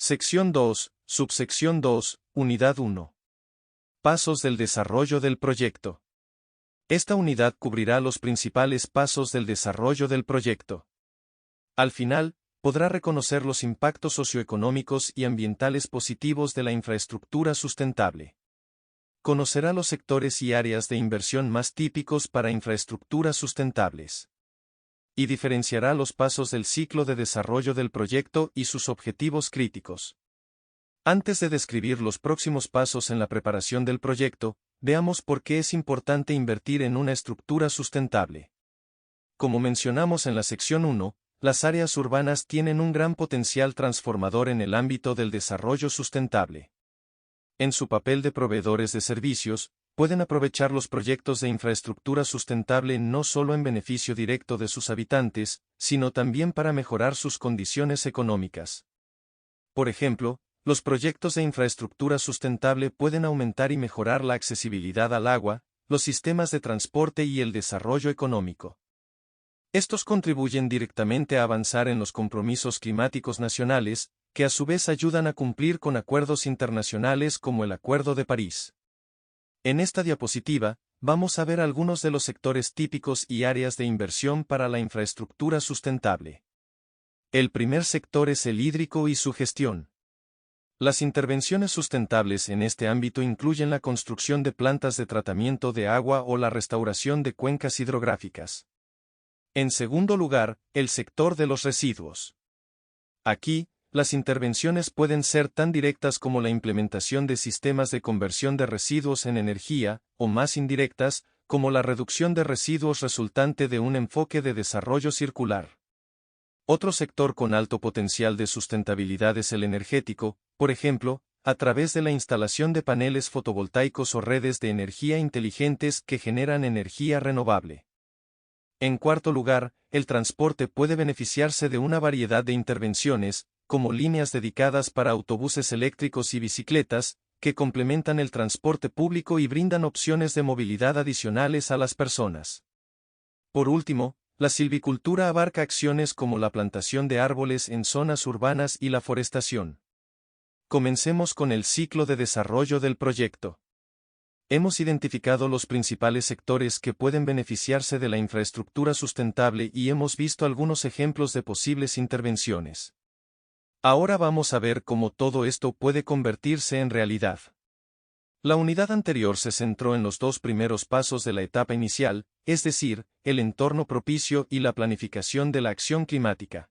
Sección 2, subsección 2, unidad 1. Pasos del desarrollo del proyecto. Esta unidad cubrirá los principales pasos del desarrollo del proyecto. Al final, podrá reconocer los impactos socioeconómicos y ambientales positivos de la infraestructura sustentable. Conocerá los sectores y áreas de inversión más típicos para infraestructuras sustentables. Y diferenciará los pasos del ciclo de desarrollo del proyecto y sus objetivos críticos. Antes de describir los próximos pasos en la preparación del proyecto, veamos por qué es importante invertir en una estructura sustentable. Como mencionamos en la sección 1, las áreas urbanas tienen un gran potencial transformador en el ámbito del desarrollo sustentable. En su papel de proveedores de servicios, pueden aprovechar los proyectos de infraestructura sustentable no solo en beneficio directo de sus habitantes, sino también para mejorar sus condiciones económicas. Por ejemplo, los proyectos de infraestructura sustentable pueden aumentar y mejorar la accesibilidad al agua, los sistemas de transporte y el desarrollo económico. Estos contribuyen directamente a avanzar en los compromisos climáticos nacionales, que a su vez ayudan a cumplir con acuerdos internacionales como el Acuerdo de París. En esta diapositiva, vamos a ver algunos de los sectores típicos y áreas de inversión para la infraestructura sustentable. El primer sector es el hídrico y su gestión. Las intervenciones sustentables en este ámbito incluyen la construcción de plantas de tratamiento de agua o la restauración de cuencas hidrográficas. En segundo lugar, el sector de los residuos. Aquí, las intervenciones pueden ser tan directas como la implementación de sistemas de conversión de residuos en energía, o más indirectas, como la reducción de residuos resultante de un enfoque de desarrollo circular. Otro sector con alto potencial de sustentabilidad es el energético, por ejemplo, a través de la instalación de paneles fotovoltaicos o redes de energía inteligentes que generan energía renovable. En cuarto lugar, el transporte puede beneficiarse de una variedad de intervenciones, como líneas dedicadas para autobuses eléctricos y bicicletas, que complementan el transporte público y brindan opciones de movilidad adicionales a las personas. Por último, la silvicultura abarca acciones como la plantación de árboles en zonas urbanas y la forestación. Comencemos con el ciclo de desarrollo del proyecto. Hemos identificado los principales sectores que pueden beneficiarse de la infraestructura sustentable y hemos visto algunos ejemplos de posibles intervenciones. Ahora vamos a ver cómo todo esto puede convertirse en realidad. La unidad anterior se centró en los dos primeros pasos de la etapa inicial, es decir, el entorno propicio y la planificación de la acción climática.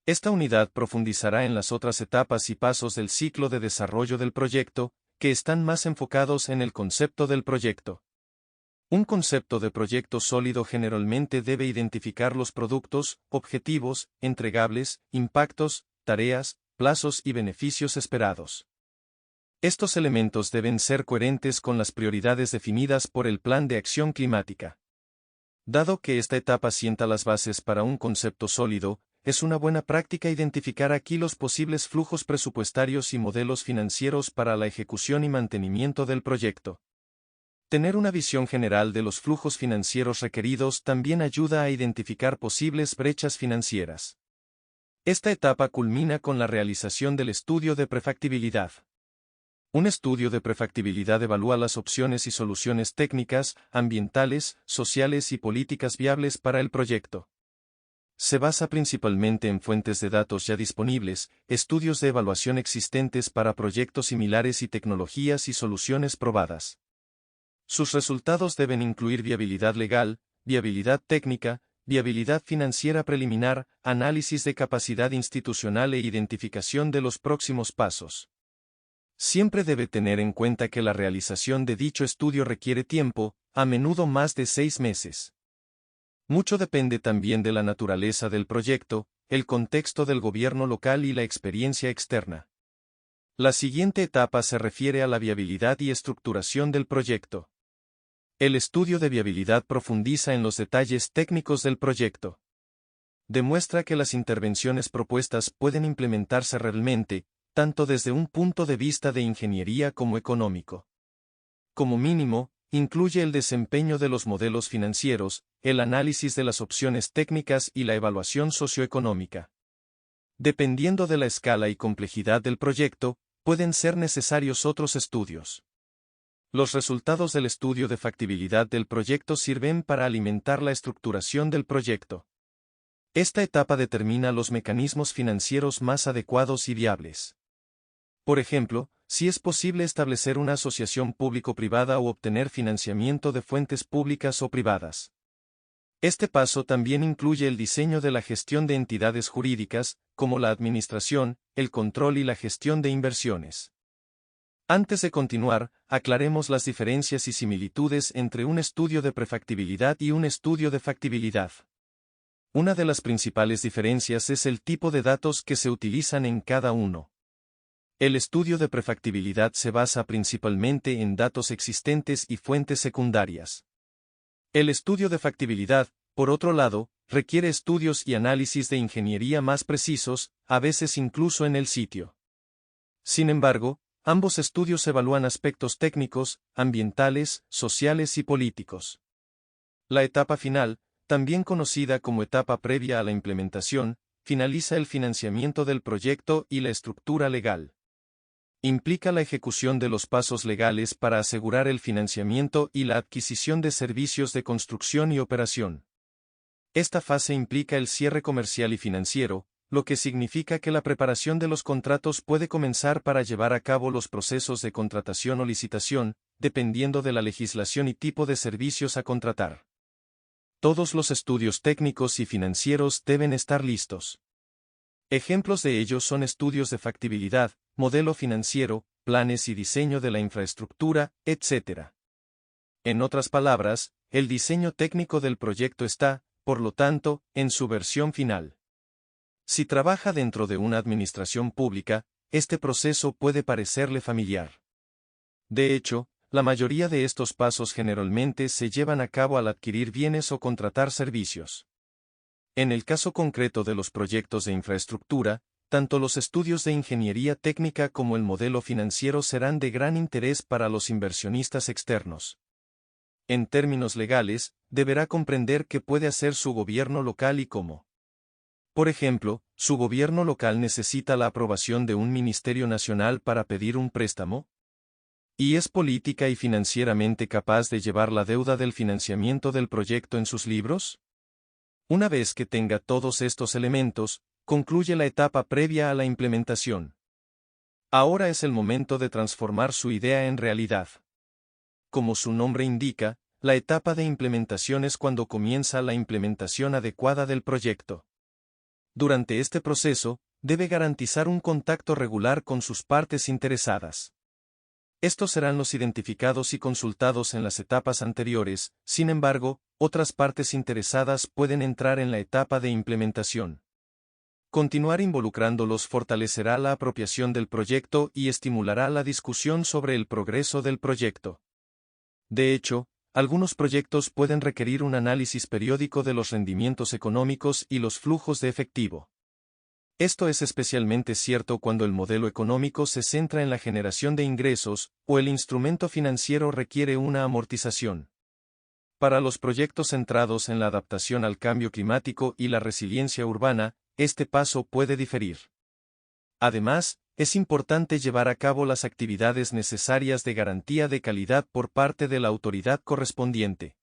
Esta unidad profundizará en las otras etapas y pasos del ciclo de desarrollo del proyecto, que están más enfocados en el concepto del proyecto. Un concepto de proyecto sólido generalmente debe identificar los productos, objetivos, entregables, impactos, tareas, plazos y beneficios esperados. Estos elementos deben ser coherentes con las prioridades definidas por el Plan de Acción Climática. Dado que esta etapa sienta las bases para un concepto sólido, es una buena práctica identificar aquí los posibles flujos presupuestarios y modelos financieros para la ejecución y mantenimiento del proyecto. Tener una visión general de los flujos financieros requeridos también ayuda a identificar posibles brechas financieras. Esta etapa culmina con la realización del estudio de prefactibilidad. Un estudio de prefactibilidad evalúa las opciones y soluciones técnicas, ambientales, sociales y políticas viables para el proyecto. Se basa principalmente en fuentes de datos ya disponibles, estudios de evaluación existentes para proyectos similares y tecnologías y soluciones probadas. Sus resultados deben incluir viabilidad legal, viabilidad técnica, viabilidad financiera preliminar, análisis de capacidad institucional e identificación de los próximos pasos. Siempre debe tener en cuenta que la realización de dicho estudio requiere tiempo, a menudo más de 6 meses. Mucho depende también de la naturaleza del proyecto, el contexto del gobierno local y la experiencia externa. La siguiente etapa se refiere a la viabilidad y estructuración del proyecto. El estudio de viabilidad profundiza en los detalles técnicos del proyecto. Demuestra que las intervenciones propuestas pueden implementarse realmente, tanto desde un punto de vista de ingeniería como económico. Como mínimo, incluye el desempeño de los modelos financieros, el análisis de las opciones técnicas y la evaluación socioeconómica. Dependiendo de la escala y complejidad del proyecto, pueden ser necesarios otros estudios. Los resultados del estudio de factibilidad del proyecto sirven para alimentar la estructuración del proyecto. Esta etapa determina los mecanismos financieros más adecuados y viables. Por ejemplo, si es posible establecer una asociación público-privada o obtener financiamiento de fuentes públicas o privadas. Este paso también incluye el diseño de la gestión de entidades jurídicas, como la administración, el control y la gestión de inversiones. Antes de continuar, aclaremos las diferencias y similitudes entre un estudio de prefactibilidad y un estudio de factibilidad. Una de las principales diferencias es el tipo de datos que se utilizan en cada uno. El estudio de prefactibilidad se basa principalmente en datos existentes y fuentes secundarias. El estudio de factibilidad, por otro lado, requiere estudios y análisis de ingeniería más precisos, a veces incluso en el sitio. Sin embargo, ambos estudios evalúan aspectos técnicos, ambientales, sociales y políticos. La etapa final, también conocida como etapa previa a la implementación, finaliza el financiamiento del proyecto y la estructura legal. Implica la ejecución de los pasos legales para asegurar el financiamiento y la adquisición de servicios de construcción y operación. Esta fase implica el cierre comercial y financiero, lo que significa que la preparación de los contratos puede comenzar para llevar a cabo los procesos de contratación o licitación, dependiendo de la legislación y tipo de servicios a contratar. Todos los estudios técnicos y financieros deben estar listos. Ejemplos de ellos son estudios de factibilidad, modelo financiero, planes y diseño de la infraestructura, etc. En otras palabras, el diseño técnico del proyecto está, por lo tanto, en su versión final. Si trabaja dentro de una administración pública, este proceso puede parecerle familiar. De hecho, la mayoría de estos pasos generalmente se llevan a cabo al adquirir bienes o contratar servicios. En el caso concreto de los proyectos de infraestructura, tanto los estudios de ingeniería técnica como el modelo financiero serán de gran interés para los inversionistas externos. En términos legales, deberá comprender qué puede hacer su gobierno local y cómo. Por ejemplo, ¿su gobierno local necesita la aprobación de un ministerio nacional para pedir un préstamo? ¿Y es política y financieramente capaz de llevar la deuda del financiamiento del proyecto en sus libros? Una vez que tenga todos estos elementos, concluye la etapa previa a la implementación. Ahora es el momento de transformar su idea en realidad. Como su nombre indica, la etapa de implementación es cuando comienza la implementación adecuada del proyecto. Durante este proceso, debe garantizar un contacto regular con sus partes interesadas. Estos serán los identificados y consultados en las etapas anteriores, sin embargo, otras partes interesadas pueden entrar en la etapa de implementación. Continuar involucrándolos fortalecerá la apropiación del proyecto y estimulará la discusión sobre el progreso del proyecto. De hecho, algunos proyectos pueden requerir un análisis periódico de los rendimientos económicos y los flujos de efectivo. Esto es especialmente cierto cuando el modelo económico se centra en la generación de ingresos, o el instrumento financiero requiere una amortización. Para los proyectos centrados en la adaptación al cambio climático y la resiliencia urbana, este paso puede diferir. Además, es importante llevar a cabo las actividades necesarias de garantía de calidad por parte de la autoridad correspondiente.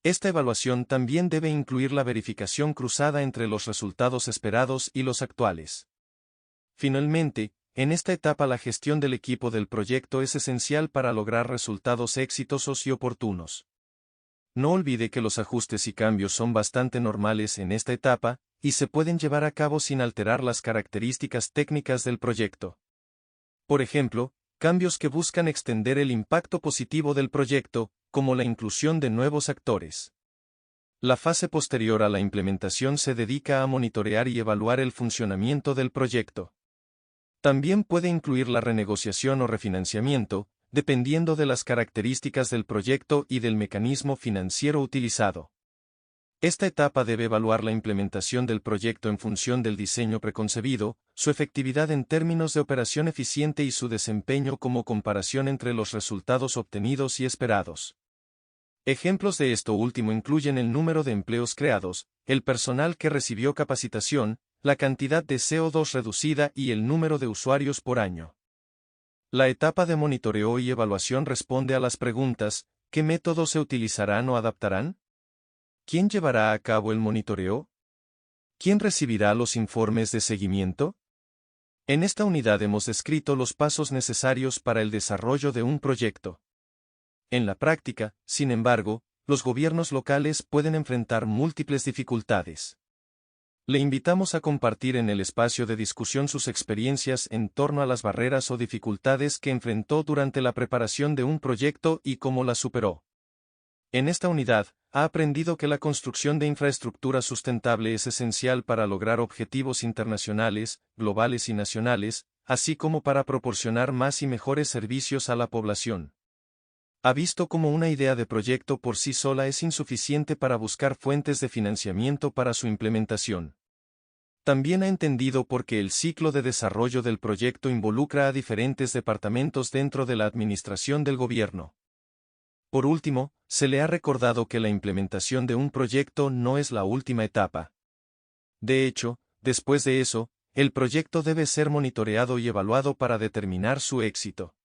Esta evaluación también debe incluir la verificación cruzada entre los resultados esperados y los actuales. Finalmente, en esta etapa la gestión del equipo del proyecto es esencial para lograr resultados exitosos y oportunos. No olvide que los ajustes y cambios son bastante normales en esta etapa, y se pueden llevar a cabo sin alterar las características técnicas del proyecto. Por ejemplo, cambios que buscan extender el impacto positivo del proyecto, como la inclusión de nuevos actores. La fase posterior a la implementación se dedica a monitorear y evaluar el funcionamiento del proyecto. También puede incluir la renegociación o refinanciamiento, dependiendo de las características del proyecto y del mecanismo financiero utilizado. Esta etapa debe evaluar la implementación del proyecto en función del diseño preconcebido, su efectividad en términos de operación eficiente y su desempeño como comparación entre los resultados obtenidos y esperados. Ejemplos de esto último incluyen el número de empleos creados, el personal que recibió capacitación, la cantidad de CO2 reducida y el número de usuarios por año. La etapa de monitoreo y evaluación responde a las preguntas: ¿qué métodos se utilizarán o adaptarán? ¿Quién llevará a cabo el monitoreo? ¿Quién recibirá los informes de seguimiento? En esta unidad hemos descrito los pasos necesarios para el desarrollo de un proyecto. En la práctica, sin embargo, los gobiernos locales pueden enfrentar múltiples dificultades. Le invitamos a compartir en el espacio de discusión sus experiencias en torno a las barreras o dificultades que enfrentó durante la preparación de un proyecto y cómo las superó. En esta unidad, ha aprendido que la construcción de infraestructura sustentable es esencial para lograr objetivos internacionales, globales y nacionales, así como para proporcionar más y mejores servicios a la población. Ha visto cómo una idea de proyecto por sí sola es insuficiente para buscar fuentes de financiamiento para su implementación. También ha entendido por qué el ciclo de desarrollo del proyecto involucra a diferentes departamentos dentro de la administración del gobierno. Por último, se le ha recordado que la implementación de un proyecto no es la última etapa. De hecho, después de eso, el proyecto debe ser monitoreado y evaluado para determinar su éxito.